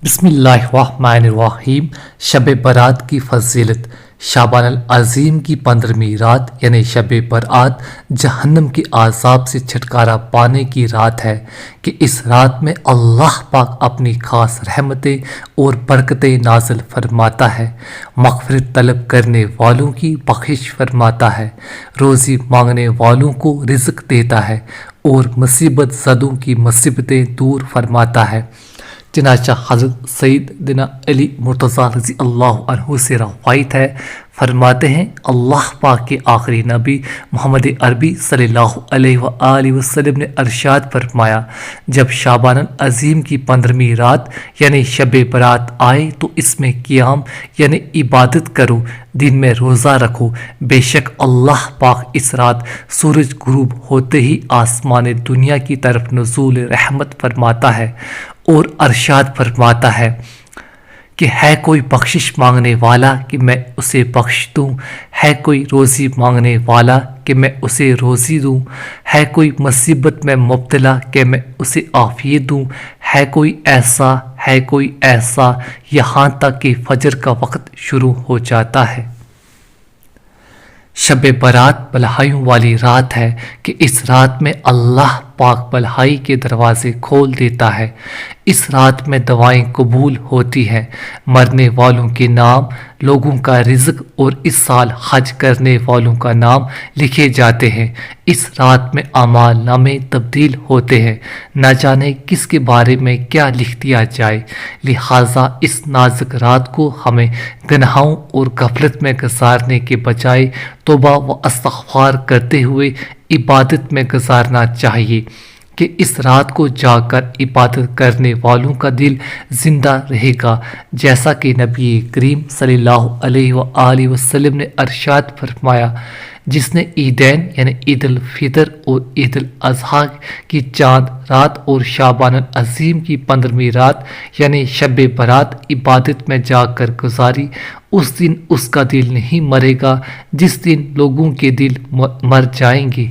بسم اللہ الرحمن الرحیم۔ شب برات کی فضیلت۔ شعبان العظیم کی 15ویں رات یعنی شب برات جہنم کے عذاب سے چھٹکارا پانے کی رات ہے کہ اس رات میں اللہ پاک اپنی خاص رحمتیں اور برکتیں نازل فرماتا ہے، مغفرت طلب کرنے والوں کی بخشش فرماتا ہے، روزی مانگنے والوں کو رزق دیتا ہے اور مصیبت زدوں کی مصیبتیں دور فرماتا ہے۔ چنانچہ حضرت سیدنا علی مرتضیٰ رضی اللہ عنہ سے روایت ہے، فرماتے ہیں اللہ پاک کے آخری نبی محمد عربی صلی اللہ علیہ وآلہ وسلم نے ارشاد فرمایا، جب شعبان العظیم کی 15ویں رات یعنی شب برات آئے تو اس میں قیام یعنی عبادت کرو، دن میں روزہ رکھو، بے شک اللہ پاک اس رات سورج غروب ہوتے ہی آسمان دنیا کی طرف نزول رحمت فرماتا ہے اور ارشاد فرماتا ہے کہ ہے کوئی بخشش مانگنے والا کہ میں اسے بخش دوں، ہے کوئی روزی مانگنے والا کہ میں اسے روزی دوں، ہے کوئی مصیبت میں مبتلا کہ میں اسے عافیت دوں، ہے کوئی ایسا یہاں تک کہ فجر کا وقت شروع ہو جاتا ہے۔ شب برات بھلائیوں والی رات ہے کہ اس رات میں اللہ پاک بھلائی کے دروازے کھول دیتا ہے۔ اس رات میں دعائیں قبول ہوتی ہیں، مرنے والوں کے نام، لوگوں کا رزق اور اس سال حج کرنے والوں کا نام لکھے جاتے ہیں۔ اس رات میں اعمال نامے تبدیل ہوتے ہیں، نہ جانے کس کے بارے میں کیا لکھ دیا جائے، لہٰذا اس نازک رات کو ہمیں گناہوں اور غفلت میں گزارنے کے بجائے توبہ و استغفار کرتے ہوئے عبادت میں گزارنا چاہیے کہ اس رات کو جاگ کر عبادت کرنے والوں کا دل زندہ رہے گا، جیسا کہ نبی کریم صلی اللہ علیہ وآلہ وسلم نے ارشاد فرمایا، جس نے عیدین یعنی عید الفطر اور عید الاضحیٰ کی چاند رات اور شعبان العظیم کی 15ویں رات یعنی شب برات عبادت میں جا کر گزاری، اس دن اس کا دل نہیں مرے گا جس دن لوگوں کے دل مر جائیں گے۔